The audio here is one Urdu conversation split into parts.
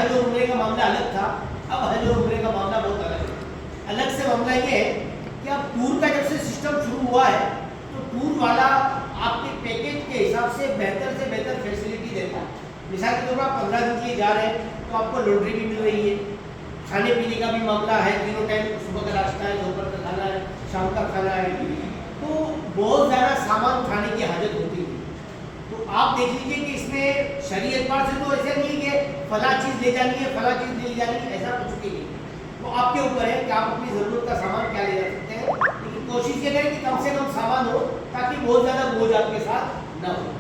حج اور عمرے کا معاملہ الگ تھا، اب حج اور عمرے کا معاملہ بہت الگ ہے۔ الگ سے معاملہ یہ ہے کہ اب ٹور کا جب سے سسٹم شروع ہوا ہے تو ٹور والا آپ کے پیکیج کے حساب سے بہتر فیسلٹی دیتا ہے۔ مثال کے طور پر آپ 15 دن کے لیے جا رہے ہیں تو آپ کو لانڈری بھی مل رہی ہے، کھانے پینے کا بھی معاملہ ہے، تینوں ٹائم صبح کا ناشتہ ہے، دوپہر کا کھانا ہے، شام کا کھانا ہے، تو بہت زیادہ سامان اٹھانے کی حاجت ہوتی ہے۔ تو آپ دیکھ لیجیے کہ اس میں شرعی اعتبار سے تو ایسا نہیں ہے کہ فلاں چیز لے جانی ہے، فلاں چیز لے جانی ہے، ایسا کچھ بھی نہیں۔ تو آپ کے اوپر ہے کہ آپ اپنی ضرورت کا سامان کیا لے جا سکتے ہیں، لیکن کوشش یہ کریں کہ کم سے کم سامان ہو تاکہ بہت زیادہ بوجھ آپ کے ساتھ نہ ہو۔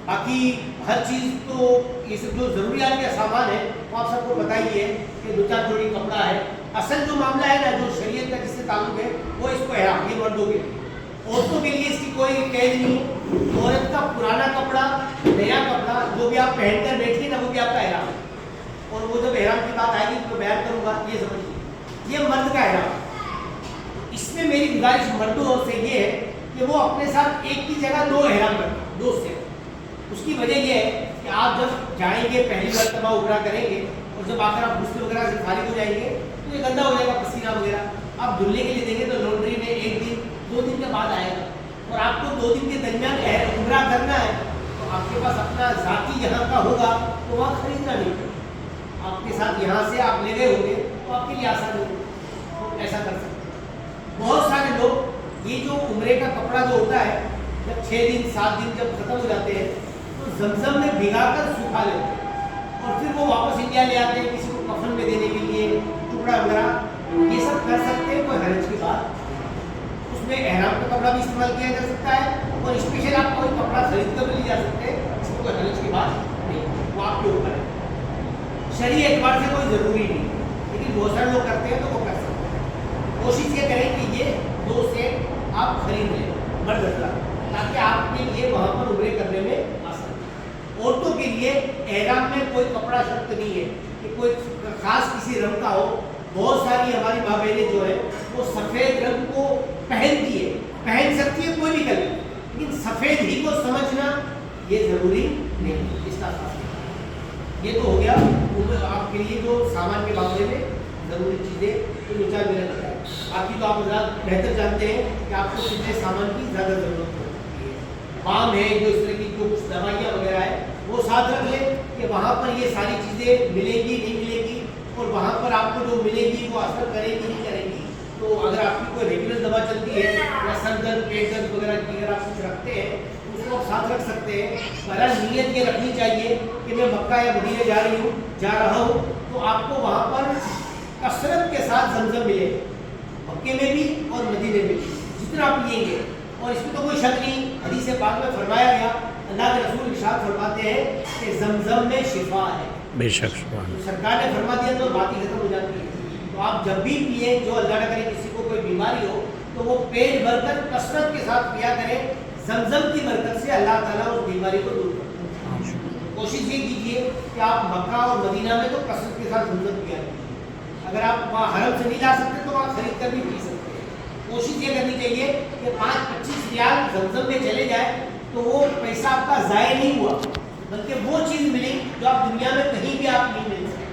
باقی ہر چیز تو یہ سب جو ضروریات کا سامان ہے وہ آپ سب کو پتہ ہی ہے کہ 2-4 جوڑی کپڑا ہے۔ اصل جو معاملہ ہے نا، جو شریعت کا جس سے تعلق ہے، وہ اس کو احرام، یہ مردوں کے لیے۔ عورتوں کے لیے اس کی کوئی قید نہیں ہے۔ عورت کا پرانا کپڑا، نیا کپڑا جو بھی آپ پہن کر بیٹھیے نا، وہ بھی آپ کا احرام ہے۔ اور وہ جب احرام کی بات آئے گی تو بیان کروں گا، یہ سمجھیے یہ مرد کا احرام۔ اس میں میری گزارش مردوں سے یہ ہے کہ وہ اپنے ساتھ ایک کی جگہ 2 احرام رکھیں، 2 سے۔ اس کی وجہ یہ ہے کہ آپ جب جائیں گے پہلی مرتبہ عمرہ کریں گے اور جب آ کر آپ غسل وغیرہ سے فارغ ہو جائیں گے تو یہ گندا ہو جائے گا، پسینہ وغیرہ آپ دھلنے کے لیے دیں گے تو لانڈری میں 1 دن 2 دن کے بعد آئے گا، اور آپ کو 2 دن کے درمیان عمرہ کرنا ہے تو آپ کے پاس اپنا ذاتی یہاں کا ہوگا تو وہاں خریدنا نہیں پڑے، آپ کے ساتھ یہاں سے آپ لے گئے ہوں گے تو آپ کے لیے آسان ہوگا، ایسا کر سکتے ہیں۔ بہت سارے لوگ یہ جو عمرے کا کپڑا جو ہوتا ہے جب 6 دن 7 دن جب ختم ہو جاتے ہیں تو زمزم میں بھگا کر سکھا لیتے ہیں اور پھر وہ واپس انڈیا لے آتے ہیں کسی کو کفن میں دینے کے لیے، ٹکڑا وغیرہ، یہ سب کر سکتے ہیں کوئی حرج کی بات۔ اس میں احرام کا کپڑا بھی استعمال کیا جا سکتا ہے اور اسپیشل آپ کوئی کپڑا خرید کر بھی لے جا سکتے ہیں، اس میں کوئی حرج کی بات نہیں، وہ آپ کے اوپر ہے۔ شرعی اعتبار سے کوئی ضروری نہیں، لیکن بہت سارے لوگ کرتے ہیں تو وہ کر سکتے ہیں۔ کوشش یہ کریں کہ یہ 2 سیٹ آپ خرید لیں مرد حضرات، تاکہ آپ کے لیے وہاں پر عمرے کرنے میں آسان ہو۔ عورتوں کے لیے احرام میں کوئی کپڑا شرط نہیں ہے کہ کوئی خاص کسی رنگ کا ہو۔ بہت ساری ہماری ماں بہنیں جو ہے وہ سفید رنگ کو پہنتی ہے، پہن سکتی ہے کوئی بھی کلر، لیکن سفید ہی کو سمجھنا یہ ضروری نہیں، اس کا خاص یہ تو ہو گیا آپ کے لیے جو سامان کے معاملے میں ضروری چیزیں تو نیچا میں رکھا ہے۔ باقی تو آپ حضرات بہتر جانتے ہیں کہ آپ کو کتنے سامان کی زیادہ ضرورت ہوتی ہے۔ بام ہے، جو اس طرح کی جو کچھ دوائیاں وغیرہ ہے وہ ساتھ رکھ لیں کہ وہاں پر یہ ساری چیزیں ملیں گی نہیں ملے گی، اور وہاں پر آپ کو جو ملے گی وہ اثر کرے گی نہیں کرے گی۔ تو اگر آپ کی کوئی ریگولر دوا چلتی ہے یا سر درد پیٹ درد وغیرہ کی اگر آپ کچھ رکھتے ہیں تو اس کو آپ ساتھ رکھ سکتے ہیں۔ بہرحال نیت یہ رکھنی چاہیے کہ میں مکہ یا مدینے جا رہا ہوں تو آپ کو وہاں پر کثرت کے ساتھ زمزم ملے، مکے میں بھی اور مدینے میں بھی جتنا آپ لیں گے۔ اور اس میں تو کوئی شک نہیں، حدیث پاک میں فرمایا گیا، اللہ کے رسول ارشاد فرماتے ہیں کہ زمزم میں شفا ہے، بے شک سرکار نے فرما دیا تو بات ہی ختم ہو جاتی ہے۔ تو آپ جب بھی پئیں، جو اللہ نہ کرے کسی کو کوئی بیماری ہو تو وہ پیٹ بھر کر کثرت کے ساتھ پیا کریں، زمزم کی برکت سے اللہ تعالیٰ اس بیماری کو دور کرتے ہیں۔ کوشش یہ کیجیے کہ آپ مکہ اور مدینہ میں تو کثرت کے ساتھ زمزم پیا کیجیے۔ اگر آپ وہاں حرم سے نہیں لا سکتے تو وہاں خرید کر بھی پی سکتے ہیں۔ کوشش یہ کرنی چاہیے کہ 5-25 ریال زمزم میں چلے جائے تو وہ پیسہ آپ کا ضائع نہیں ہوا، بلکہ وہ چیز ملی جو آپ دنیا میں کہیں بھی آپ نہیں مل سکتے۔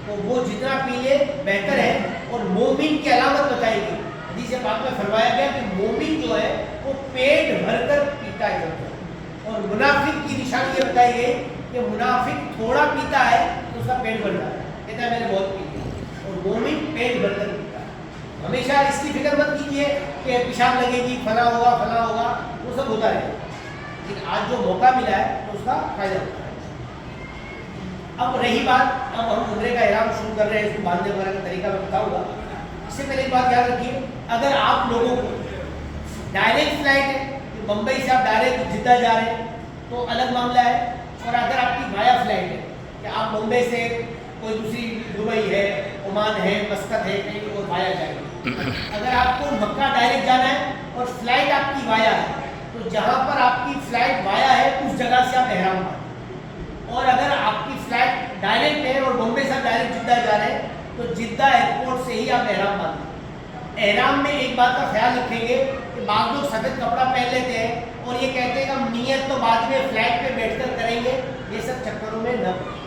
تو وہ جتنا پی لے بہتر ہے، اور مومن کی علامت بتائے گی، حدیث پاک میں فرمایا گیا کہ مومن جو ہے وہ پیٹ بھر کر پیتا ہے زمزم، اور منافق کی نشانی یہ بتائی گئی کہ منافق تھوڑا پیتا ہے تو اس کا پیٹ بھر جاتا ہے، کہتا ہے میں نے بہت پی لیا، اور مومن پیٹ بھر کر پیتا ہے۔ ہمیشہ اس کی فکر مت کیجیے کہ پیشاب لگے گی، فلاں ہوگا، وہ سب ہوتا رہے، لیکن آج جو موقع ملا ہے تو اس کا فائدہ ہوتا ہے۔ اب رہی بات، اب ہم عمرے کا احرام شروع کر رہے ہیں، اس کو باندھنے وغیرہ کا طریقہ میں بتاؤں گا۔ اس سے پہلے ایک بات یاد رکھیے، اگر آپ لوگوں کو ڈائریکٹ فلائٹ ہے، بمبئی سے آپ ڈائریکٹ جدہ جا رہے ہیں تو الگ معاملہ ہے، اور اگر آپ کی وایا فلائٹ ہے کہ آپ بمبئی سے کوئی دوسری دبئی ہے، عمان ہے، مسقط ہے، کہیں اور وایا جائے گی۔ اگر آپ کو مکہ ڈائریکٹ جانا ہے اور فلائٹ آپ کی وایا ہے تو جہاں پر آپ کی فلائٹ وایا ہے اس جگہ سے آپ احرام باندھیں، اور اگر آپ کی فلائٹ ڈائریکٹ ہے اور بمبئی سے ڈائریکٹ جدہ جا رہے ہیں تو جدہ ایئرپورٹ سے ہی آپ احرام باندھیں۔ احرام میں ایک بات کا خیال رکھیں گے کہ بعض لوگ سفید کپڑا پہن لیتے ہیں اور یہ کہتے ہیں کہ ہم نیت تو بعد میں فلائٹ پہ بیٹھ کر کریں گے، یہ سب چکروں میں نہ پڑیں۔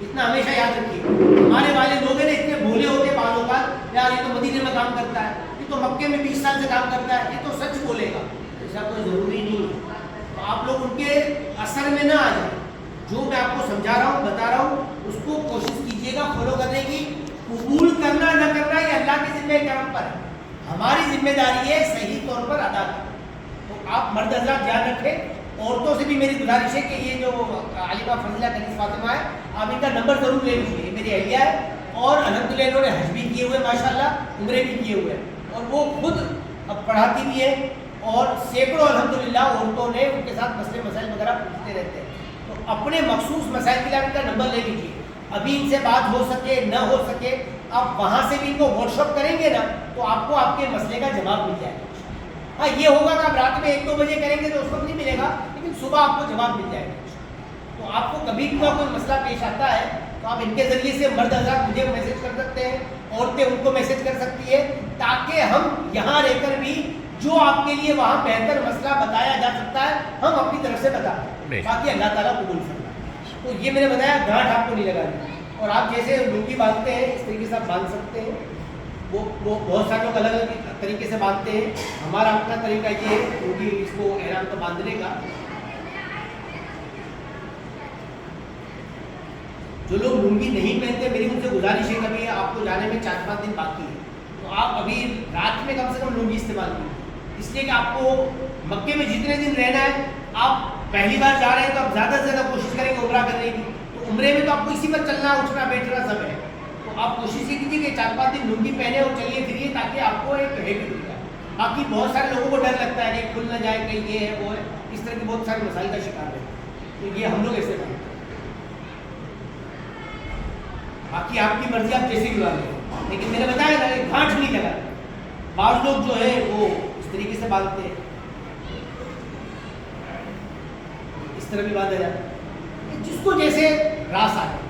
اتنا ہمیشہ یاد رکھیے. ہمارے والے لوگ ہیں اتنے بھولے ہوتے بالوں کا, یار یہ تو مدینے میں کام کرتا ہے, یہ تو مکے میں 20 سال سے کام کرتا ہے, یہ تو سچ بولے گا. ایسا کوئی ضروری نہیں ہے. تو آپ لوگ ان کے اثر میں نہ آ جائیں. جو میں آپ کو سمجھا رہا ہوں, بتا رہا ہوں, اس کو کوشش کیجیے گا فالو کرنے کی. قبول کرنا نہ کرنا یہ اللہ کے ذمہ کرم پر ہے. ہماری ذمہ داری ہے صحیح طور پر ادا کرنا. تو آپ مرد حضرات دھیان رکھیں. عورتوں سے بھی میری گزارش ہے کہ یہ جو عالمہ فضلہ کنیز فاطمہ ہے, آپ ان کا نمبر ضرور لے لیجیے. یہ میری اہلیہ ہے اور الحمدللہ انہوں نے حج بھی کیے ہوئے, ماشاءاللہ عمرے بھی کیے ہوئے ہیں, اور وہ خود اب پڑھاتی بھی ہے, اور سینکڑوں الحمدللہ عورتوں نے ان کے ساتھ مسئلے مسائل وغیرہ پوچھتے رہتے ہیں. تو اپنے مخصوص مسائل کے لیے ان کا نمبر لے لیجیے. ابھی ان سے بات ہو سکے نہ ہو سکے, آپ وہاں سے بھی ان کو واٹس ایپ کریں گے نا, تو آپ کو آپ کے مسئلے کا جواب مل جائے گا. ہاں یہ ہوگا کہ آپ رات میں 1-2 بجے کریں گے تو اس وقت نہیں ملے گا, لیکن صبح آپ کو جواب مل جائے گا. تو آپ کو کبھی بھی کوئی مسئلہ پیش آتا ہے تو آپ ان کے ذریعے سے مرد حضرات مجھے میسج کر سکتے ہیں, عورتیں ان کو میسج کر سکتی ہے, تاکہ ہم یہاں رہ کر بھی جو آپ کے لیے وہاں بہتر مسئلہ بتایا جا سکتا ہے ہم اپنی طرف سے بتا دیں, باقی اللہ تعالیٰ قبول فرمائے. تو یہ میں نے بتایا, گانٹھ آپ کو نہیں لگانی, اور آپ جیسے لنگی باندھتے ہیں اس طریقے سے آپ باندھ سکتے ہیں. وہ بہت سارے لوگ الگ الگ طریقے سے باندھتے ہیں. ہمارا اپنا طریقہ یہ ہے لنگی اس کو احرام کو باندھنے کا. جو لوگ لنگی نہیں پہنتے, میری ان سے گزارش ہے, کبھی آپ کو جانے میں 4-5 دن باقی ہے تو آپ ابھی رات میں کم سے کم لنگی استعمال کیجیے. اس لیے کہ آپ کو مکے میں جتنے دن رہنا ہے, آپ پہلی بار جا رہے ہیں تو آپ زیادہ سے زیادہ کوشش کریں گے عمرہ کرنے کی. تو عمرے میں تو آپ کو اسی پر چلنا, اٹھنا بیٹھنا سب ہے. تو آپ کوشش یہ کیجیے کہ 4-5 دن لنگی پہنے اور چلیے پھریے, تاکہ آپ کو ایک ہیبٹ ہو جائے. باقی بہت سارے لوگوں کو ڈر لگتا ہے کہ کھل نہ جائے, کہ یہ ہے وہ ہے, اس طرح کے بہت سارے مسائل کا شکار ہے. تو یہ ہم لوگ ایسے کرتے ہیں. باقی آپ کی مرضی, آپ جیسے بھی باندھیں, لیکن میں نے بتایا نا کہ گھاٹ نہیں لگا. بعض لوگ جو ہے وہ اس طریقے سے باندھتے ہیں, اس طرح بھی باندھا جاتا ہے, جس کو جیسے راس آ جائے.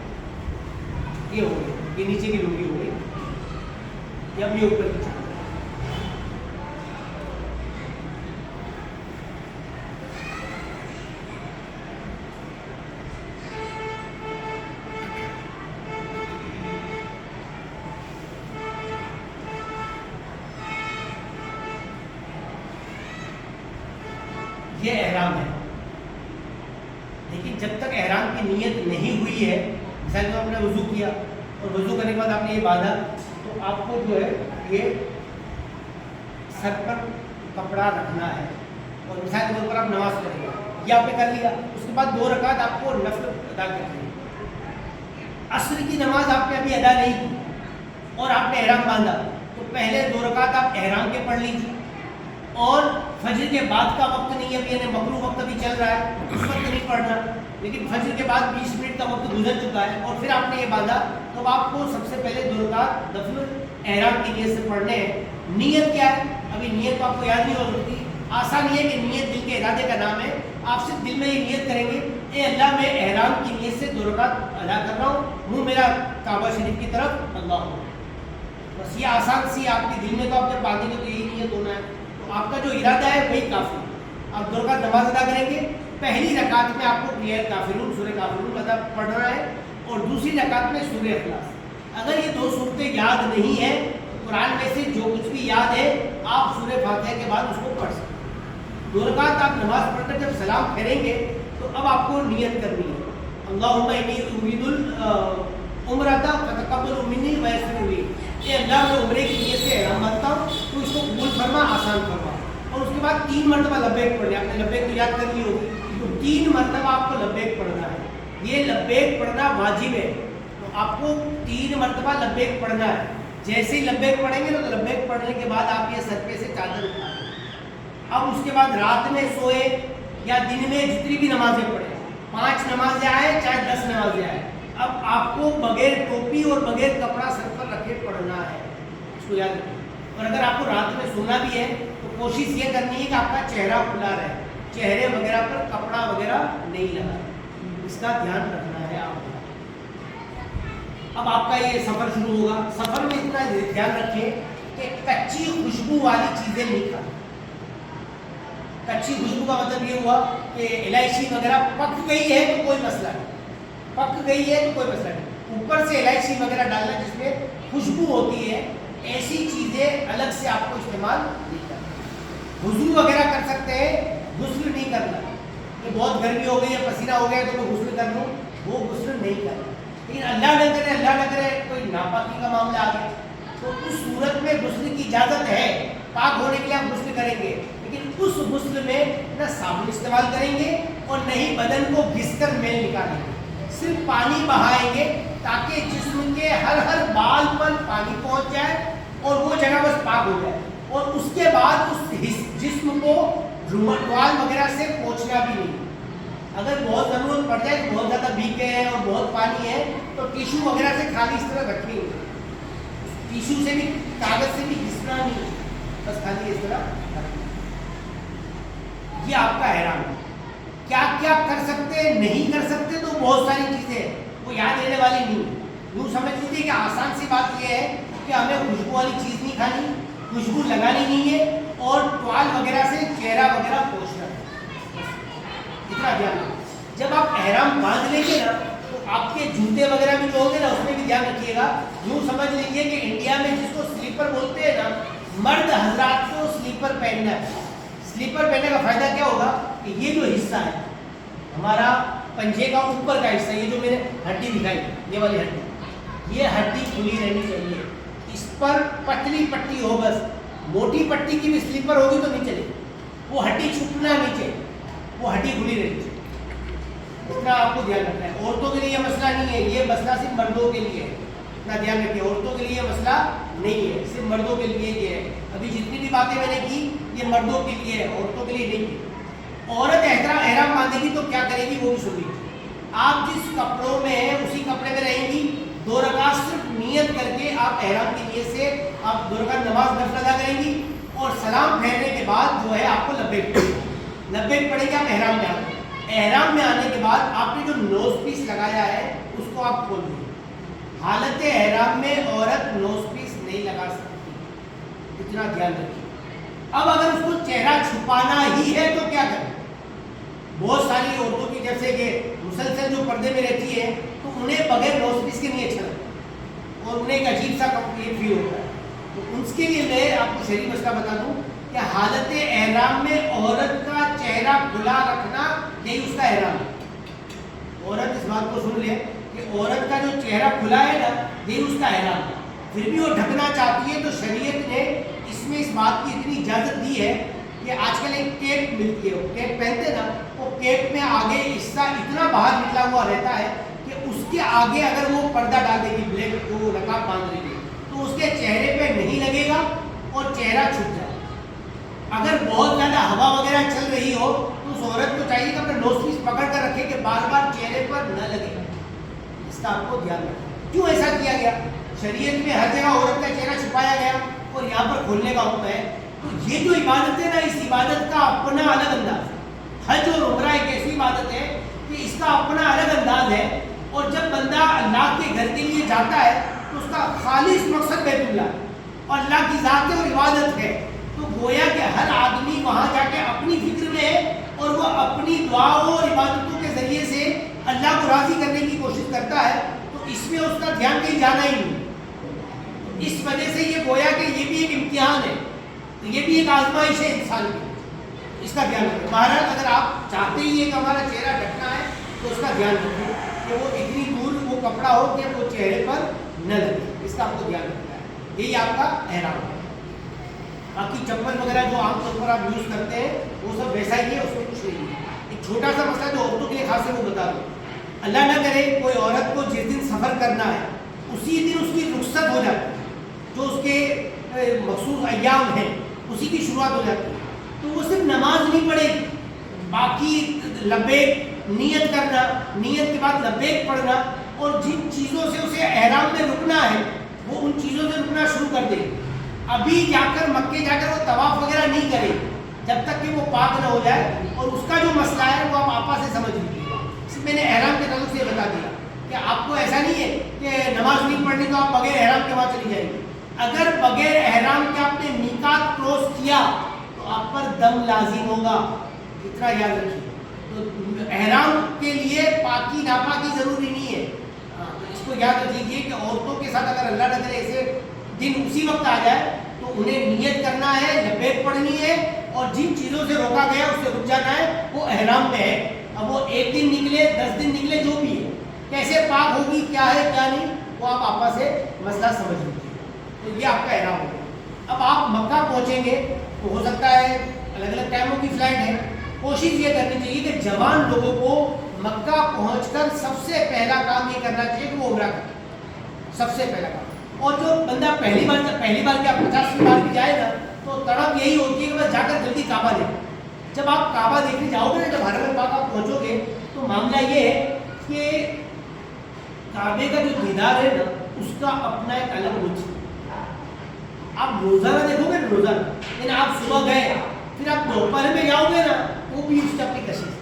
یہ ہو گئی, یہ نیچے کی لنگی ہو گئی, یا اب یہ اوپر کی چیز. یہ احرام ہے, لیکن جب تک احرام کی نیت نہیں ہوئی ہے, مثال تو آپ نے وضو کیا اور وضو کرنے کے بعد آپ نے یہ باندھا, تو آپ کو جو ہے یہ سر پر کپڑا رکھنا ہے, اور مثال کے طور پر آپ نماز پڑھیں گے, یہ آپ نے کر لیا. اس کے بعد 2 رکعت آپ کو نفل ادا کرنی ہے. عصر کی نماز آپ نے ابھی ادا نہیں کی اور آپ نے احرام باندھا, تو پہلے 2 رکعت آپ احرام کے پڑھ لیجیے. اور فجر کے بعد کا وقت نہیں ہے, یعنی مکروہ وقت ابھی چل رہا ہے, اس وقت نہیں پڑھنا, لیکن فجر کے بعد 20 منٹ کا وقت گزر چکا ہے اور پھر آپ نے یہ باندھا, تو آپ کو سب سے پہلے 2 رکعت نفل احرام کی نیت سے پڑھنے ہیں. نیت کیا ہے, ابھی نیت تو آپ کو یاد نہیں ہو سکتی. آسان یہ ہے کہ نیت دل کے ارادے کا نام ہے. آپ صرف دل میں یہ نیت کریں گے, اے اللہ میں احرام کی نیت سے 2 رکعت ادا کر رہا ہوں, منہ میرا کعبہ شریف کی طرف, اللہ ہو. بس یہ آسان سی آپ کے دل میں, تو آپ جب باندھیں گے تو یہی نیت ہونا ہے. آپ کا جو ارادہ ہے وہی کافی. آپ 2 رکعت نماز ادا کریں گے, پہلی رکعت میں آپ کو کلیئر کافرون, سورہ کافرون ادا پڑھنا ہے, اور دوسری رکعت میں سورہ اخلاص. اگر یہ 2 صورتیں یاد نہیں ہیں, قرآن میں سے جو کچھ بھی یاد ہے آپ سورہ فاتحہ کے بعد اس کو پڑھ سکتے ہیں. 2 رکعت آپ نماز پڑھ کر جب سلام پھیریں گے تو اب آپ کو نیت کرنی ہے, اللہم انی ارید العمرۃ فتقبل منی ویسر لی. اے اللہ میں عمرے کی نیت سے احرام باندھتا ہوں, تو اس کو قبول فرما, آسان فرما. اور اس کے بعد 3 مرتبہ لبیک پڑھیں. آپ نے لبیک تو یاد کر لی ہوگی, تو 3 مرتبہ آپ کو لبیک پڑھنا ہے. یہ لبیک پڑھنا واجب ہے, تو آپ کو 3 مرتبہ لبیک پڑھنا ہے. جیسے ہی لبیک پڑھیں گے تو لبیک پڑھنے کے بعد آپ یہ سر پہ سے چادر اٹھا دیں. اب اس کے بعد رات میں سوئے یا دن میں جتنی بھی نمازیں پڑھیں, 5 نمازیں آئے چاہے 10 نمازیں آئے, اب آپ کو بغیر ٹوپی اور بغیر کپڑا سر پر رکھے پڑھنا ہے. اس کو یاد رکھیں. اور اگر آپ کو رات میں سونا بھی ہے تو کوشش یہ کرنی ہے کہ آپ کا چہرہ کھلا رہے, چہرے وغیرہ پر کپڑا وغیرہ نہیں لگا. اس کا دھیان رکھنا ہے آپ کو. اب آپ کا یہ سفر شروع ہوگا. سفر میں اتنا دھیان رکھیں کہ کچی خوشبو والی چیزیں نہیں کھائیں. کچی خوشبو کا مطلب یہ ہوا کہ الائچی وغیرہ پک گئی ہے تو کوئی مسئلہ نہیں, پک گئی ہے تو کوئی مسئلہ نہیں. اوپر سے الائچی وغیرہ ڈالنا جس میں خوشبو ہوتی ہے, ایسی چیزیں الگ سے آپ کو استعمال نہیں کرنا. وضو وغیرہ کر سکتے ہیں, غسل نہیں کرنا. کہ بہت گرمی ہو گئی ہے, پسینہ ہو گیا تو میں غسل کر لوں, وہ غسل نہیں کرنا. لیکن اللہ نہ کرے کوئی ناپاکی کا معاملہ آ گیا تو اس صورت میں غسل کی اجازت ہے. پاک ہونے کے لیے آپ غسل کریں گے, لیکن اس غسل میں نہ صابن استعمال کریں گے اور نہ ہی بدن کو گھس کر میل نکالیں گے. صرف پانی بہائیں گے تاکہ جسم کے ہر بال پر پانی پہنچ جائے اور وہ جگہ بس پاک ہو جائے. اور اس کے بعد اس جسم کو رومال وغیرہ سے پوچھنا بھی نہیں. اگر بہت ضرورت پڑ جائے تو بہت زیادہ بھیگ گئے ہیں اور بہت پانی ہے تو ٹیشو وغیرہ سے خالی اس طرح رکھیں گے. ٹیشو سے بھی, کاغذ سے بھی گھسنا نہیں, بس خالی اس طرح. یہ آپ کا احرام ہے. کیا کیا کر سکتے نہیں کر سکتے تو بہت ساری چیزیں وہ یاد رہنے والی نہیں. یوں سمجھ لیجیے کہ آسان سی بات یہ ہے کہ ہمیں خوشبو والی چیز نہیں کھانی, خوشبو لگانی نہیں ہے, اور ٹوال وغیرہ سے چہرہ وغیرہ پوچھنا ہے. اتنا دھیان رکھیں. جب آپ احرام باندھ لیں گے نا تو آپ کے جوتے وغیرہ بھی جو ہوں گے نا اس میں بھی دھیان رکھیے گا. یوں سمجھ لیجیے کہ انڈیا میں جس کو سلیپر بولتے ہیں نا, مرد حضرات کو سلیپر پہننا ہے. سلیپر پہننے کا فائدہ کیا ہوگا کہ یہ جو حصہ ہے ہمارا پنجے کا اوپر کا حصہ, یہ جو میں نے ہڈی دکھائی, یہ والی ہڈی, یہ ہڈی کھلی رہنی چاہیے. اس پر پتلی پٹی ہو, بس موٹی پٹی کی بھی سلیپر ہوگی تو نہیں چلے. وہ ہڈی چھپنا نہیں چاہیے, وہ ہڈی کھلی رہنی چاہیے. اتنا آپ کو دھیان رکھنا ہے. عورتوں کے لیے یہ مسئلہ نہیں ہے, یہ مسئلہ صرف مردوں کے لیے ہے. اتنا دھیان رکھیے, عورتوں کے لیے یہ مسئلہ نہیں ہے, صرف مردوں کے لیے یہ ہے. ابھی جتنی بھی باتیں میں نے کی یہ مردوں کے لیے ہے, عورتوں کے لیے نہیں. عورت احرام باندھے گی تو کیا کرے گی وہ بھی سن لیجیے. آپ جس کپڑوں میں ہیں اسی کپڑے میں رہیں گی. 2 رکعت صرف نیت کر کے آپ احرام کی نیت سے آپ 2 رکعت نماز نفل ادا کریں گی, اور سلام پھیرنے کے بعد جو ہے آپ کو لبیک پڑے گی. آپ احرام میں آ گئے. احرام میں آنے کے بعد آپ نے جو نوز پیس لگایا ہے اس کو آپ کھول دیں. حالت احرام میں عورت نوز پیس نہیں لگا سکتی, اتنا دھیان رکھیے. اب اگر اس کو چہرہ چھپانا ہی ہے تو کیا کریں. بہت ساری عورتوں کی جیسے کہ مسلسل جو پردے میں رہتی ہے تو انہیں بغیر نوز پیس کے نہیں اچھا لگتا اور انہیں ایک عجیب سا کمپلیٹ فیل ہوتا ہے. تو اس کے لیے میں آپ کو شرعی مسئلہ بتا دوں کہ حالت احرام میں عورت کا چہرہ کھلا رکھنا یہی اس کا احرام ہے. عورت اس بات کو سن لے کہ عورت کا جو چہرہ کھلا ہے نا یہی اس کا احرام ہے. پھر بھی وہ ڈھکنا چاہتی ہے تو شریعت نے اس میں اس بات کی اتنی اجازت دی ہے کہ آج کل ایک کیپ ملتی ہے, وہ کیپ پہنتے نا, وہ کیپ میں آگے حصہ اتنا باہر نکلا ہوا رہتا ہے کہ اس کے آگے اگر وہ پردہ ڈال دے گی, بلیک جو نقاب باندھ دے گی, تو اس کے چہرے پہ نہیں لگے گا اور چہرہ چھپ جائے. اگر بہت زیادہ ہوا وغیرہ چل رہی ہو تو اس عورت کو چاہیے کہ اپنا نوز پیس پکڑ کر رکھے کہ بار بار چہرے پر نہ لگے. اس کا آپ کو دھیان رکھنا. کیوں ایسا کیا گیا؟ شریعت میں ہر جگہ عورت کا چہرہ چھپایا گیا اور یہاں پر کھولنے کا حکم ہے. تو یہ جو عبادت ہے نا, اس عبادت کا اپنا الگ انداز ہے. حج اور عمرہ ایک ایسی عبادت ہے کہ اس کا اپنا الگ انداز ہے, اور جب بندہ اللہ کے گھر کے لیے جاتا ہے تو اس کا خالص مقصد بیت اللہ اور اللہ کی ذات اور عبادت ہے. تو گویا کہ ہر آدمی وہاں جا کے اپنی فکر میں ہے اور وہ اپنی دعاؤں اور عبادتوں کے ذریعے سے اللہ کو راضی کرنے کی کوشش کرتا ہے. تو اس میں اس کا دھیان کہیں جانا ہی نہیں. اس وجہ سے یہ گویا کہ یہ بھی ایک امتحان ہے, یہ بھی ایک آزمائش ہے انسان کی. اس کا دھیان رکھیں. بہرحال اگر آپ چاہتے ہی ہیں کہ ہمارا چہرہ ڈھکنا ہے تو اس کا دھیان رکھیں کہ وہ اتنی دور وہ کپڑا ہو کہ وہ چہرے پر نہ لگے. اس کا آپ کو دھیان رکھنا ہے. یہی آپ کا احرام ہے. باقی چپل وغیرہ جو عام طور پر آپ یوز کرتے ہیں وہ سب ویسا ہی ہے, اس میں کچھ نہیں ہے. ایک چھوٹا سا مسئلہ جو عورتوں کے لیے خاص ہے وہ بتا دوں. اللہ نہ کرے کوئی عورت کو جس دن سفر کرنا ہے اسی دن اس کی رخصت ہو جاتی ہے, جو اس کے مخصوص ایام ہیں اسی کی شروعات ہو جاتی ہے, تو وہ صرف نماز نہیں پڑھے گی, باقی لبیک نیت کرنا, نیت کے بعد لبیک پڑھنا, اور جن چیزوں سے اسے احرام میں رکنا ہے وہ ان چیزوں سے رکنا شروع کر دے. ابھی جا کر مکے جا کر وہ طواف وغیرہ نہیں کرے جب تک کہ وہ پاک نہ ہو جائے. اور اس کا جو مسئلہ ہے وہ آپ آپا سے سمجھ لیجیے. میں نے احرام کے تعلق سے بتا دیا کہ آپ کو ایسا نہیں ہے کہ نماز نہیں پڑھنی تو آپ بغیر احرام کے وہاں چلی جائیں گے. اگر بغیر احرام کے آپ نے میقات کراس کیا تو آپ پر دم لازم ہوگا. اتنا یاد رکھیے. تو احرام کے لیے پاکی ناپاکی ضروری نہیں ہے. تو اس کو یاد رکھ لیجیے کہ عورتوں کے ساتھ اگر اللہ نہ کرے ایسے دن اسی وقت آ جائے تو انہیں نیت کرنا ہے, لبیک پڑھنی ہے, اور جن چیزوں سے روکا گیا اس سے رک جانا ہے, وہ احرام میں ہے. اب وہ 1 دن نکلے 10 دن نکلے جو بھی ہے, کیسے پاک ہوگی, کیا ہے کیا نہیں, وہ آپ آپا سے مسئلہ سمجھ لیجیے. تو یہ آپ کا احرام ہوگا. اب آپ مکہ پہنچیں گے تو ہو سکتا ہے الگ الگ ٹائموں کی فلائٹ ہے. کوشش یہ کرنی چاہیے کہ جوان لوگوں کو مکہ پہنچ کر سب سے پہلا کام یہ کرنا چاہیے کہ وہ عمرہ کرے, سب سے پہلا کام. اور جو بندہ پہلی بار کیا 50 بار بھی جائے گا تو تڑپ یہی ہوتی ہے کہ بس جا کر جلدی کعبہ دیکھیں. جب آپ کعبہ دیکھنے جاؤ گے نا, جب حرم پاک آپ پہنچو گے تو معاملہ یہ ہے کہ کعبے کا جو دیدار ہے نا اس کا اپنا ایک الگ لطف ہے. آپ روزانہ دیکھو گے نا روزانہ, لیکن آپ صبح گئے پھر آپ دوپہر میں جاؤ گے نا وہ بھی اس کی اپنی کشش,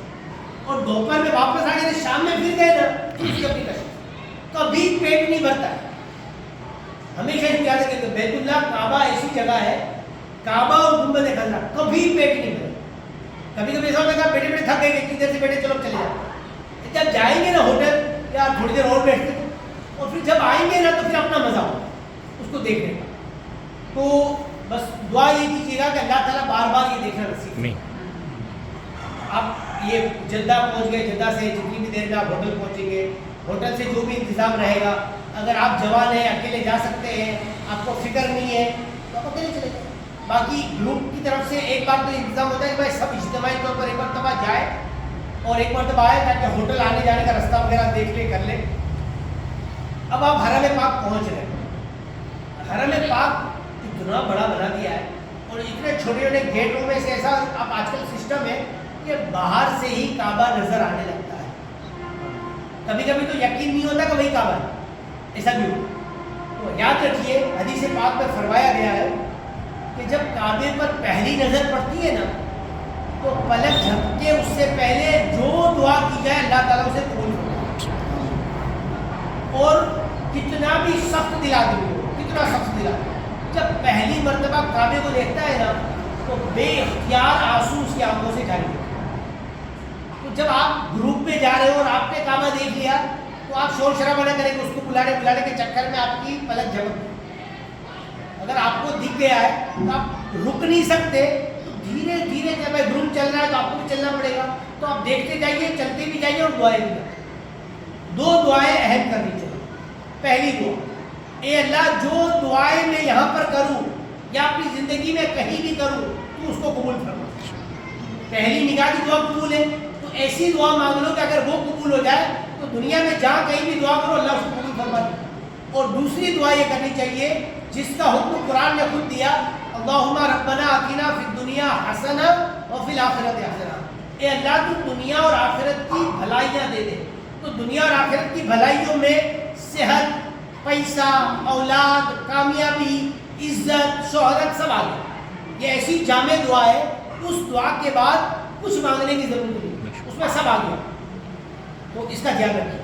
اور دوپہر میں واپس آ گئے شام میں پھر گئے نا تو اس کی اپنی کشش. کبھی پیٹ نہیں بھرتا ہے. ہمیشہ اس کو یاد رکھیں کہ بیت اللہ کعبہ ایسی جگہ ہے, کعبہ اور گنبد خضرا کبھی پیٹ نہیں بھرتا. کبھی کبھی ایسا ہوتا ہے بیٹھے بیٹھے تھک گئے, اتنی دیر سے بیٹھے چلو چلے جائیں. جب جائیں گے نا ہوٹل یا تھوڑی دیر اور بیٹھتے اور پھر جب آئیں گے نا تو پھر اپنا مزہ ہو اس کو دیکھنے کا. تو بس دعا یہ کیجیے گا کہ اللہ تعالیٰ بار بار یہ دیکھنا نصیب. آپ یہ جدہ پہنچ گئے, جدہ سے جتنی بھی دیر میں آپ ہوٹل پہنچیں گے, ہوٹل سے جو بھی انتظام رہے گا, اگر آپ جوان ہیں اکیلے جا سکتے ہیں, آپ کو فکر نہیں ہے تو آپ اکیلے چلے جائیں. باقی گروپ کی طرف سے ایک بار تو انتظام ہوتا ہے کہ بھائی سب اجتماعی طور پر ایک مرتبہ جائے اور ایک مرتبہ آئے تاکہ ہوٹل آنے جانے کا رستہ وغیرہ دیکھ لے کر لے. اب آپ حرم پاک پہنچ رہے ہیں. حرم پاک اتنا بڑا بنا دیا ہے اور اتنے چھوٹے چھوٹے گیٹوں میں سے ایسا اب آج کل سسٹم ہے کہ باہر سے ہی کعبہ نظر آنے لگتا ہے. کبھی کبھی تو یقین نہیں ہوتا کہ وہی کعبہ ہے, ایسا بھی ہو. تو یاد رکھیے حدیث پاک میں فرمایا گیا ہے کہ جب کعبے پر پہلی نظر پڑتی ہے نا تو پلک جھپکے اس سے پہلے جو دعا کی جائے اللہ تعالیٰ اسے قبول کرتا ہے. اور کتنا بھی سخت دل آدمی ہو, کتنا سخت دل آدمی, جب پہلی مرتبہ کعبے کو دیکھتا ہے نا تو بے اختیار آنسو اس کی آنکھوں سے جاری ہوتے ہیں. تو جب آپ گروپ میں جا رہے ہو اور آپ نے کعبہ دیکھ لیا تو آپ شور شرابہ نہ کریں کہ اس کو بلانے کے چکر میں آپ کی پلک جھپک. اگر آپ کو دکھ گیا ہے تو آپ رک نہیں سکتے, تو دھیرے دھیرے جب گروپ چل رہا ہے تو آپ کو بھی چلنا پڑے گا. تو آپ دیکھتے جائیے, چلتے بھی جائیے اور دعائیں بھی کریں. 2 دعائیں اہم کرنی چاہیے. پہلی دعا, اے اللہ جو دعائیں میں یہاں پر کروں یا اپنی زندگی میں کہیں بھی کروں تو اس کو قبول فرما. پہلی نگاہ کی دعا قبول ہے تو ایسی دعا مانگ لو کہ اگر وہ قبول ہو جائے تو دنیا میں جہاں کہیں بھی دعا کرو اللہ اس کو قبول فرما دے. اور دوسری دعا یہ کرنی چاہیے جس کا حکم قرآن نے خود دیا, اللہم ربنا آتنا فی الدنیا حسنہ وفی الآخرۃ حسنہ. اے اللہ تو دنیا اور آخرت کی بھلائیاں دے دے. تو دنیا اور آخرت کی بھلائیوں میں صحت, پیسہ, اولاد, کامیابی, عزت, شہرت سب آ گیا. یہ ایسی جامع دعا ہے, اس دعا کے بعد کچھ مانگنے کی ضرورت نہیں, اس میں سب آ گیا. تو اس کا دھیان رکھیے.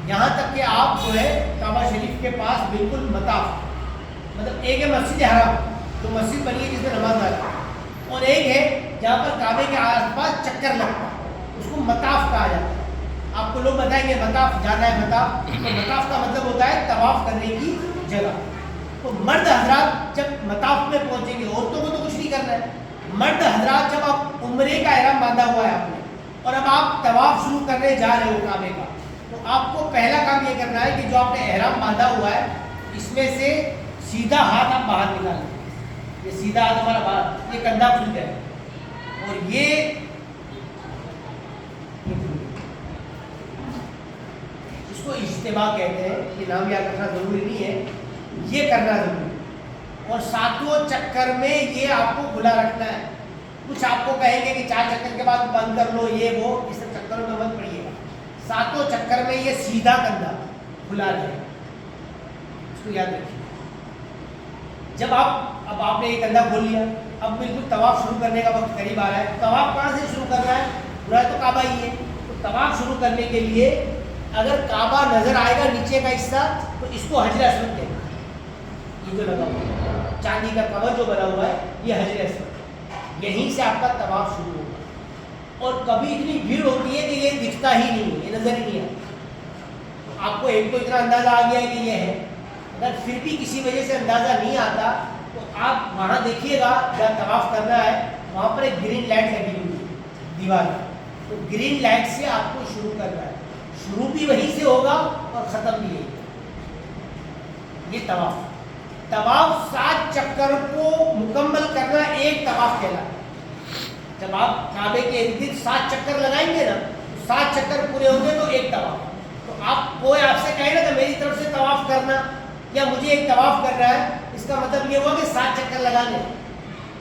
یہاں تک کہ آپ جو ہے کعبہ شریف کے پاس بالکل مطاف, مطلب ایک ہے مسجد حرام جو مسجد بنی ہے جس میں نماز آتی ہے, اور ایک ہے جہاں پر کعبے کے آس پاس چکر لگتا ہے, اس کو مطاف کہا جاتا ہے. آپ کو لوگ بتائیں گے مطاف جانا ہے مطاف, تو مطاف کا مطلب ہوتا ہے طواف کرنے کی جگہ. تو مرد حضرات جب مطاف میں پہنچیں گے, عورتوں کو تو کچھ نہیں کرنا ہے, مرد حضرات جب آپ عمرے کا احرام باندھا ہوا ہے آپ نے اور اب آپ طواف شروع کرنے جا رہے ہو کعبے کا, تو آپ کو پہلا کام یہ کرنا ہے کہ جو آپ نے احرام باندھا ہوا ہے اس میں سے سیدھا ہاتھ آپ باہر نکال لیں. یہ سیدھا ہاتھ ہمارا باہر, یہ کندھا کھل جائے اور یہ اس کو اجتماع کہتے ہیں. یہ نام یاد رکھنا ضروری نہیں ہے, یہ کرنا ضروری ہے. اور 7ویں چکر میں یہ آپ کو کھلا رکھنا ہے. کچھ آپ کو کہیں گے کہ 4 چکر کے بعد بند کر لو, یہ وہ, اس چکروں میں مت پڑیے گا. 7ویں چکر میں یہ سیدھا کندھا کھلا رہے, اس کو یاد رکھیے. جب اب آپ نے یہ کندھا کھول لیا, اب بالکل طواف شروع کرنے کا وقت قریب آ رہا ہے. طواف کہاں سے شروع کرنا ہے, پورا تو کعبہ ہی ہے. تو طواف شروع کرنے کے لیے اگر کعبہ نظر آئے گا نیچے کا حصہ تو اس کو حجر اسود کہتے ہیں. یہ جو لگا ہوا ہے چاندی کا کور جو بنا ہوا ہے یہ حجر اسود, یہیں سے آپ کا طواف شروع ہوگا. اور کبھی اتنی بھیڑ ہوتی ہے کہ یہ دکھتا ہی نہیں ہے، یہ نظر ہی نہیں آتا. آپ کو ایک تو اتنا اندازہ آ گیا ہے کہ یہ ہے. اگر پھر بھی کسی وجہ سے اندازہ نہیں آتا تو آپ وہاں دیکھیے گا جہاں طواف کرنا ہے وہاں پر ایک گرین لائٹ لگی ہوئی ہے دیوار. تو گرین لائٹ سے آپ کو شروع کرنا ہے. شروع بھی وہیں سے ہوگا اور ختم بھی یہی. یہ طواف 7 چکر کو مکمل کرنا ایک طواف کہلاتا ہے. جب آپ کعبے کے ارد گرد 7 چکر لگائیں گے نا، 7 چکر پورے ہوں گے تو ایک طواف. تو کوئی آپ سے کہے نا کہ میری طرف سے طواف کرنا یا مجھے ایک طواف کر رہا ہے، اس کا مطلب یہ ہوا کہ 7 چکر لگانے.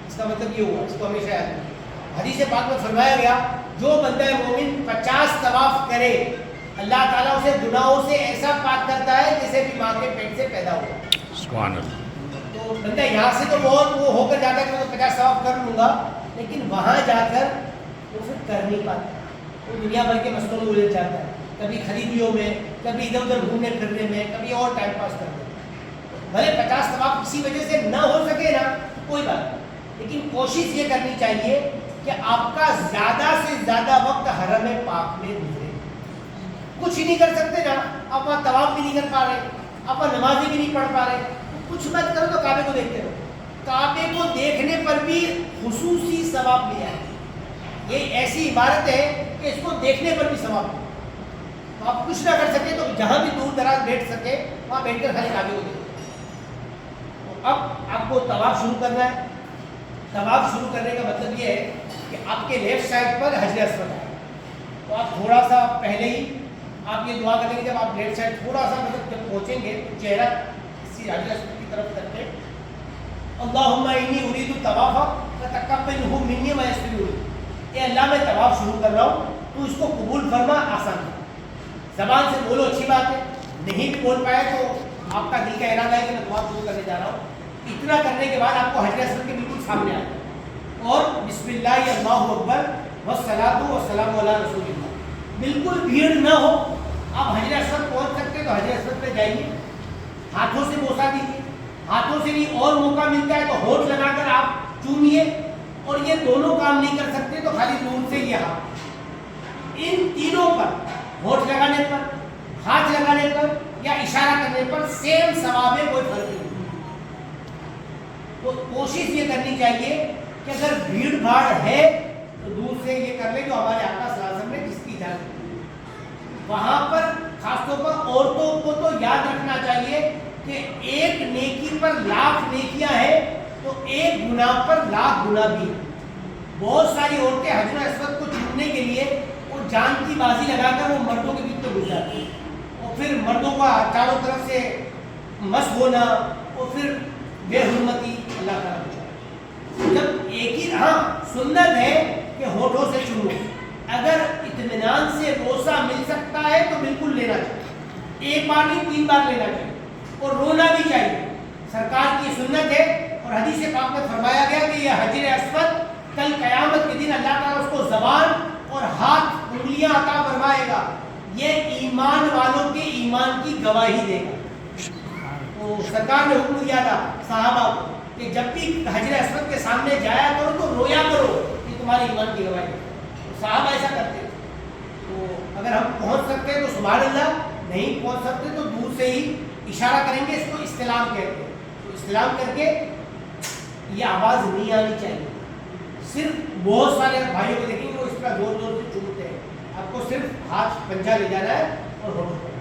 اس کا مطلب یہ ہوا، اس کو ہمیشہ یاد رکھیں. حدیث پاک میں فرمایا گیا جو بندہ مومن 50 طواف کرے اللہ تعالیٰ اسے گناہوں سے ایسا پاک کرتا ہے جیسے بھی ماں کے پیٹ سے پیدا ہوا. سبحان اللہ. تو بندہ یہاں سے تو بہت وہ ہو کر جاتا ہے کہ میں 50 طواف کر لوں گا، لیکن وہاں جا کر وہ پھر کر نہیں پاتا. وہ دنیا بھر کے مسئلوں میں الجھ جاتا ہے، کبھی خریدیوں میں، کبھی ادھر ادھر گھومنے پھرنے میں، کبھی اور ٹائم پاس کرنے میں. بھلے 50 طواف کسی وجہ سے نہ ہو سکے نا کوئی بات نہیں، لیکن کوشش یہ کرنی چاہیے کہ آپ کا زیادہ سے زیادہ وقت حرم پاک میں گزرے. کچھ ہی نہیں کر سکتے نا، آپ وہاں طواف بھی نہیں کر پا رہے، آپ وہاں نمازیں بھی نہیں پڑھ پا رہے، کچھ مت کرو تو کعبے کو دیکھتے رہو. کعبے کو دیکھنے پر بھی خصوصی ثواب ملا ہے. یہ ایسی عبادت ہے کہ اس کو دیکھنے پر بھی ثواب ملا. تو آپ کچھ نہ کر سکے تو جہاں بھی دور دراز بیٹھ سکے وہاں بیٹھ کر خالی کعبے کو دیکھیں. اب آپ کو طواف شروع کرنا ہے. طواف شروع کرنے کا مطلب یہ ہے کہ آپ کے لیفٹ سائڈ پر حجر اسود ہے. تو آپ تھوڑا سا پہلے ہی آپ یہ دعا کریں گے، جب آپ لیفٹ سائڈ تھوڑا سا مطلب جب پہنچیں گے تو چہرہ اسی حجر اسود کی طرف کر کے اللہم انی ارید الطواف فتقبلہ منی ویسر لی. اے اللہ میں طواف شروع کر رہا ہوں، تو اس کو قبول فرما، آسان کر. زبان سے بولو اچھی بات ہے، نہیں بھی بول پائے تو آپ کا دل کا ارادہ ہے کہ میں طواف شروع کرنے جا رہا ہوں. اتنا کرنے کے بعد آپ کو حجر اسود کے بالکل سامنے آ جائے اور بسم اللہ اللہ اکبر والصلاۃ والسلام علی رسول اللہ. بالکل بھیڑ نہ ہو، آپ حجر اسود پہنچ سکتے تو حجر اسود پہ جائیے، ہاتھوں سے بوسا دیجیے. ہاتھوں سے بھی اور موقع ملتا ہے تو ہونٹ لگا کر آپ چومیے. اور یہ دونوں کام نہیں کر سکتے تو خالی دور سے یہ ہاتھ. ان تینوں پر، ہونٹ لگانے پر، ہاتھ لگانے پر یا اشارہ کرنے پر سیم ثواب ہے، کوئی فرق نہیں. تو کوشش یہ کرنی چاہیے کہ اگر بھیڑ بھاڑ ہے تو دور سے یہ کر لیں جو ہمارے آقا صلی اللہ علیہ وسلم نے جس کی اجازت دی. وہاں پر خاص طور پر عورتوں کو تو یاد رکھنا چاہیے کہ ایک نیکی پر 1,00,000 نیکیاں ہیں تو ایک گناہ پر 1,00,000 گناہ بھی. بہت ساری عورتیں حجر اسود کو چومنے کے لیے وہ جان کی بازی لگا کر وہ مردوں کے بیچ میں گھس جاتی ہیں، اور پھر مردوں کا چاروں طرف سے مس ہونا اور پھر بے حرمتی. اللہ تعالیٰ بچائے. جب ایک ہی سنت ہے کہ ہونٹوں سے چومو. اگر اطمینان سے بوسہ مل سکتا ہے تو بالکل لینا چاہیے، ایک بار نہیں 3 بار لینا چاہیے، اور رونا بھی چاہیے. سرکار کی سنت ہے اور حدیث پاک میں فرمایا گیا کہ یہ حجر اسود کل قیامت کے دن اللہ تعالیٰ اس کو زبان اور ہاتھ انگلیاں عطا فرمائے گا. یہ ایمان والوں کے ایمان کی گواہی دے گا. تو سرکار نے حکم دیا تھا صحابہ کو کہ جب بھی حجر اسود کے سامنے جایا کرو تو رویا کرو، یہ تمہارے ایمان کی گواہی ہے. صحابہ ایسا کرتے تھے. تو اگر ہم پہنچ سکتے ہیں تو سبحان اللہ، نہیں پہنچ سکتے تو دور سے ہی اشارہ کریں گے. اس کو استلام کہتے ہیں. تو استلام کر کے یہ آواز نہیں آنی چاہیے. صرف بہت سارے بھائیوں کو دیکھیں گے وہ اس کا زور زور سے چومتے ہیں. آپ کو صرف ہاتھ پنجہ لے جانا ہے اور ہونٹوں پر،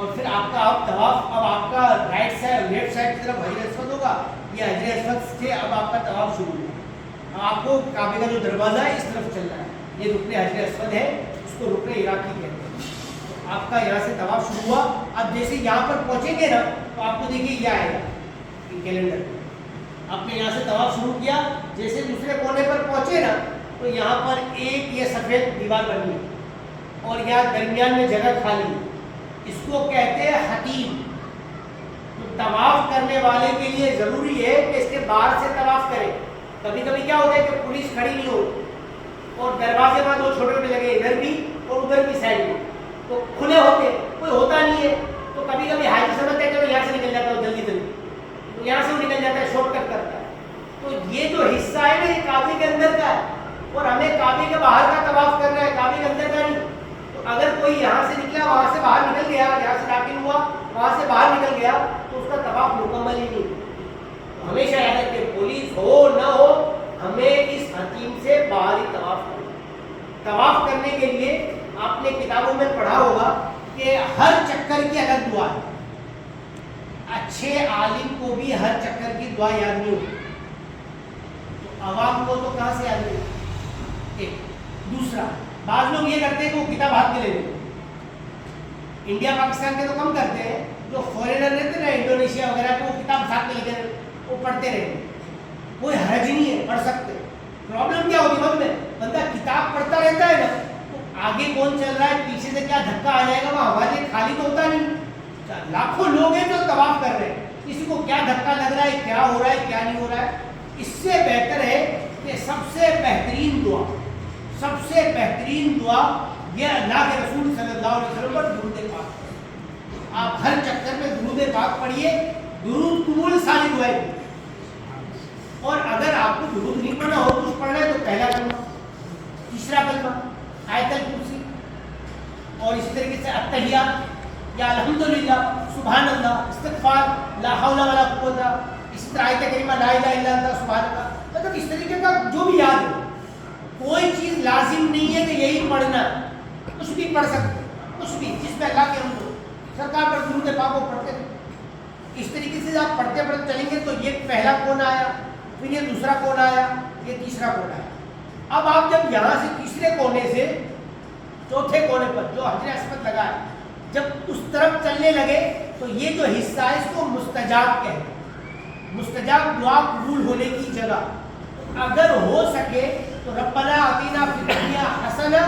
اور پھر آپ کا طواف اب آپ کا رائٹ سائڈ لیفٹ سائڈ کی طرف حجر اسود ہوگا. یہ حجر اسود سے اب آپ کا طواف شروع ہوگا. آپ کو کعبے کا جو دروازہ ہے اس طرف چلنا ہے. یہ رکن حجر اسود ہے، اس کو رکن عراقی کہتے ہیں. تو آپ کا یہاں سے طواف شروع ہوا. اب جیسے یہاں پر پہنچیں گے نا تو آپ کو دیکھیے یہ آئے گا کیلنڈر. آپ نے یہاں سے طواف شروع کیا، جیسے دوسرے کونے پر پہنچے نا تو یہاں پر ایک یہ سفید دیوار بنی ہے اور یہاں درمیان میں جگہ خالی ہے. اس کو کہتے ہیں حتیم. تو طواف کرنے والے کے لیے ضروری ہے کہ اس کے باہر سے طواف کرے. کبھی کبھی کیا ہوتا ہے کہ پولیس کھڑی نہیں ہوتی اور دروازے میں 2 چھوٹے چھوٹے لگے ادھر بھی اور ادھر بھی سائڈ میں، تو کھلے ہوتے کوئی ہوتا نہیں ہے. تو کبھی کبھی حاجی سمجھتے ہیں کہ یہاں سے نکل جاتا ہے جلدی جلدی، تو یہاں سے وہ نکل جاتا ہے، شارٹ کٹ کرتا ہے. تو یہ جو حصہ ہے نا یہ کعبے کے اندر کا ہے. اور ہمیں کعبے کے باہر کا طواف کرنا ہے، کعبے کے اندر کا نہیں. تو اگر کوئی یہاں سے نکلا وہاں سے باہر نکل گیا، یہاں سے داخل ہوا وہاں سے باہر نکل گیا تو اس کا طواف مکمل ہی نہیں. ہمیشہ یاد رکھیں پولیس ہو نہ ہو ہمیں اس حتیم سے باہر ہی طواف کرنا. طواف کرنے کے لیے آپ نے کتابوں میں پڑھا ہوگا کہ ہر چکر کی الگ دعا ہے. اچھے عالم کو بھی ہر چکر کی دعا یاد نہیں ہوتی، تو عوام کو تو کہاں سے یاد نہیں ہوتی. ایک دوسرا، بعض لوگ یہ کرتے ہیں کہ وہ کتاب ہاتھ میں لے لیتے. انڈیا پاکستان کے تو کم کرتے ہیں، جو فورینر رہتے ہیں نا انڈونیشیا وغیرہ کو، وہ کتاب ساتھ میں لے کے وہ پڑھتے رہتے. کوئی حرج نہیں ہے، پڑھ سکتے. پرابلم کیا ہوتی ہے میں بندہ کتاب پڑھتا رہتا ہے نا تو آگے کون چل رہا ہے پیچھے سے کیا دھکا آ جائے گا وہ ہمارے لیے خالی تو ہوتا نہیں. لاکھوں لوگ ہیں جو طواف کر رہے ہیں، کسی کو کیا دھکا لگ رہا ہے، کیا ہو رہا ہے کیا نہیں ہو رہا ہے. اس سے بہتر ہے کہ سب سے بہترین دعا یہ اللہ کے رسول صلی اللہ علیہ وسلم پر درود پاک. آپ ہر چکر میں درود پاک پڑھیے، درود قبول ساری دعائیں. اور اگر آپ کو درود نہیں پڑھنا ہو کچھ پڑھنا ہے تو پہلا کلمہ، تیسرا کلمہ، آیت الکرسی، اور اسی طریقے سے التحیات یا الحمدللہ، سبحان اللہ، استغفار، لا حول ولا قوت، اسی طرح آیت کریمہ لا الہ الا انت سبحان اللہ. مطلب اس طریقے کا جو بھی یاد ہے. کوئی چیز لازم نہیں ہے کہ یہی پڑھنا، کچھ بھی پڑھ سکتے، کچھ بھی جس میں اللہ کے حمد ہو. سرکار پر درود پاک کو پڑھتے تھے. اس طریقے سے آپ پڑھتے پڑھتے چلیں گے تو یہ پہلا کون آیا، پھر یہ دوسرا کون آیا، یہ تیسرا کون آیا. اب آپ جب یہاں سے تیسرے کونے سے چوتھے کونے پر جو حجر اسود لگا ہے جب اس طرف چلنے لگے تو یہ جو حصہ ہے اس کو مستجاب کہتے ہیں. مستجاب دعا قبول ہونے کی جگہ. اگر ہو سکے تو ربنا آتینا فی الدنیا حسنہ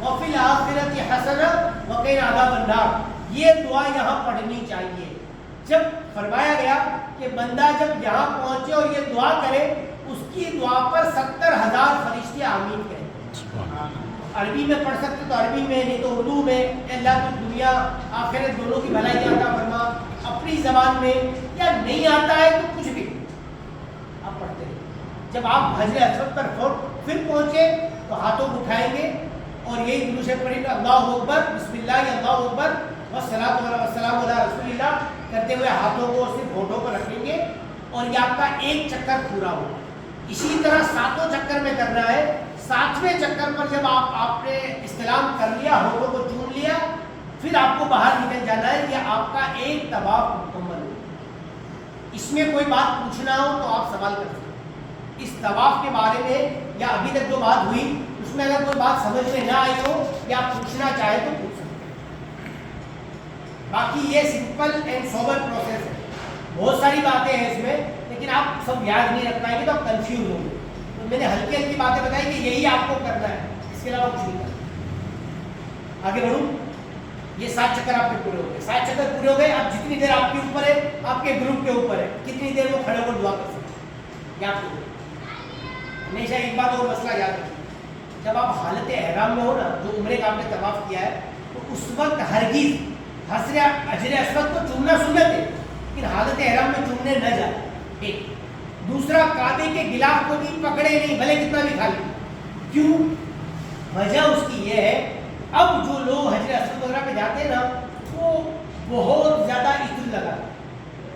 وفی الآخرۃ حسنہ وقنا عذاب النار، یہ دعا یہاں پڑھنی چاہیے. جب فرمایا گیا کہ بندہ جب یہاں پہنچے اور یہ دعا کرے اس کی دعا پر 70,000 فرشتے آمین کہیں. عربی میں پڑھ سکتے تو عربی میں، نہیں تو اردو میں. اللہ تو دنیا آخرت دونوں کی بھلائی عطا فرما. اپنی زبان میں یا نہیں آتا ہے تو کچھ بھی آپ پڑھتے ہیں. جب آپ حجر اسود پر پھر پہنچے تو ہاتھوں کو اٹھائیں گے اور یہی درود شریف پڑھیں گے، اللہ اکبر، بسم اللہ، اللہ اکبر، والصلاۃ والسلام علی رسول اللہ کرتے ہوئے ہاتھوں کو صرف ہونٹوں پر رکھیں گے اور یہ آپ کا ایک چکر پورا ہوگا. اسی طرح 7 چکر میں کرنا ہے. 7ویں چکر پر جب آپ نے استلام کر لیا، ہونٹوں کو چوم لیا، پھر آپ کو باہر نکل جانا ہے. یہ آپ کا ایک طواف مکمل ہو. اس میں کوئی بات پوچھنا ہو تو آپ سوال کر سکتے ہیں. اس طواف کے بارے میں یا ابھی تک جو بات ہوئی اس میں اگر کوئی بات سمجھ میں نہ آئی ہو یا آپ پوچھنا چاہیں تو پوچھ سکتے ہیں. باقی یہ سمپل اینڈ سوبر پروسیس ہے. بہت ساری باتیں ہیں اس میں لیکن آپ سب یاد نہیں رکھ پائیں گے تو آپ کنفیوز ہوں گے. تو میں نے ہلکی ہلکی باتیں بتائی کہ یہی آپ کو کرنا ہے، اس کے علاوہ کچھ نہیں کرنا. آگے بڑھوں. یہ 7 چکر آپ کے پورے ہو گئے. 7 چکر پورے ہو گئے. اب جتنی دیر آپ کے اوپر ہے، آپ کے گروپ کے اوپر ہے کتنی دیر وہ کھڑے ہو کر دعا کر سکتے ہیں. یاد کرو ہمیشہ ایک بات اور مسئلہ یاد رکھیں. جب آپ حالت احرام میں ہو نا، جو عمرے کا آپ نے طواف کیا ہے، تو اس وقت ہرگز حجر اسود کو چومنا سنت ہے لیکن حالت احرام میں چومنے نہ جائے. ایک دوسرا، کعبے کے غلاف کو بھی پکڑے نہیں بھلے کتنا بھی کھا لیں. کیوں؟ وجہ اس کی یہ ہے اب جو لوگ حجر اسود وغیرہ پہ جاتے ہیں نا وہ بہت زیادہ عطر لگا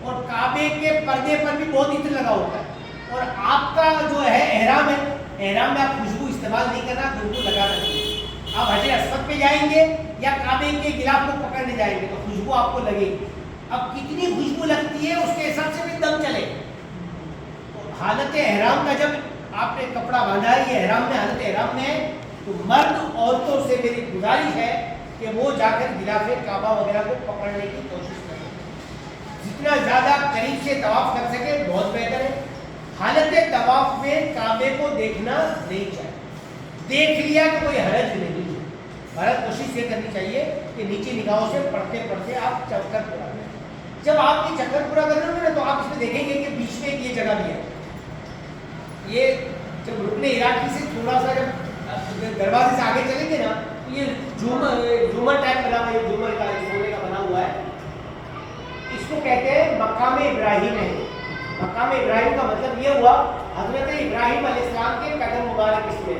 اور کعبے کے پردے پر بھی بہت عطر لگا ہوتا ہے. اور آپ کا جو ہے احرام ہے، احرام میں آپ خوشبو استعمال نہیں کرنا، خوشبو لگانا نہیں. آپ حجر اسود پہ جائیں گے یا کعبے کے غلاف کو پکڑنے جائیں گے تو خوشبو آپ کو لگے گی. اب کتنی خوشبو لگتی ہے اس کے حساب سے بھی دم چلے. تو حالت احرام کا جب آپ نے کپڑا باندھا ہے، یہ احرام میں حالت احرام میں ہے، تو مرد عورتوں سے میری گزارش ہے کہ وہ جا کر غلاف کعبہ وغیرہ کو پکڑنے کی کوشش کریں. جتنا زیادہ قریب سے طواف کر سکے بہت بہتر ہے. حالت طواف میں کعبے کو دیکھنا نہیں چاہیے. دیکھ لیا تو کوئی حرج نہیں ہے. بھارت کوشش یہ کرنی چاہیے کہ نیچے نگاہوں سے پڑھتے پڑھتے آپ چکر پورا کریں. جب آپ یہ چکر پورا کر رہے ہوں گے نا تو آپ اس میں دیکھیں گے کہ بیچ میں ایک یہ جگہ بھی ہے. یہ جب رکن عراقی سے تھوڑا سا جب دروازے سے آگے چلیں گے نا تو یہ جھومر ٹائپ بنا ہوا ہے، جھومر کا سونے کا بنا ہوا ہے. اس کو کہتے ہیں مقام ابراہیم ہے. مقام ابراہیم کا مطلب یہ ہوا حضرت ابراہیم علیہ السلام کے قدم مبارک اس میں.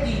3,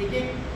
1-1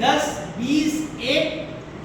10, 20, 1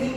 3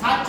7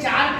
4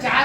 4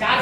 4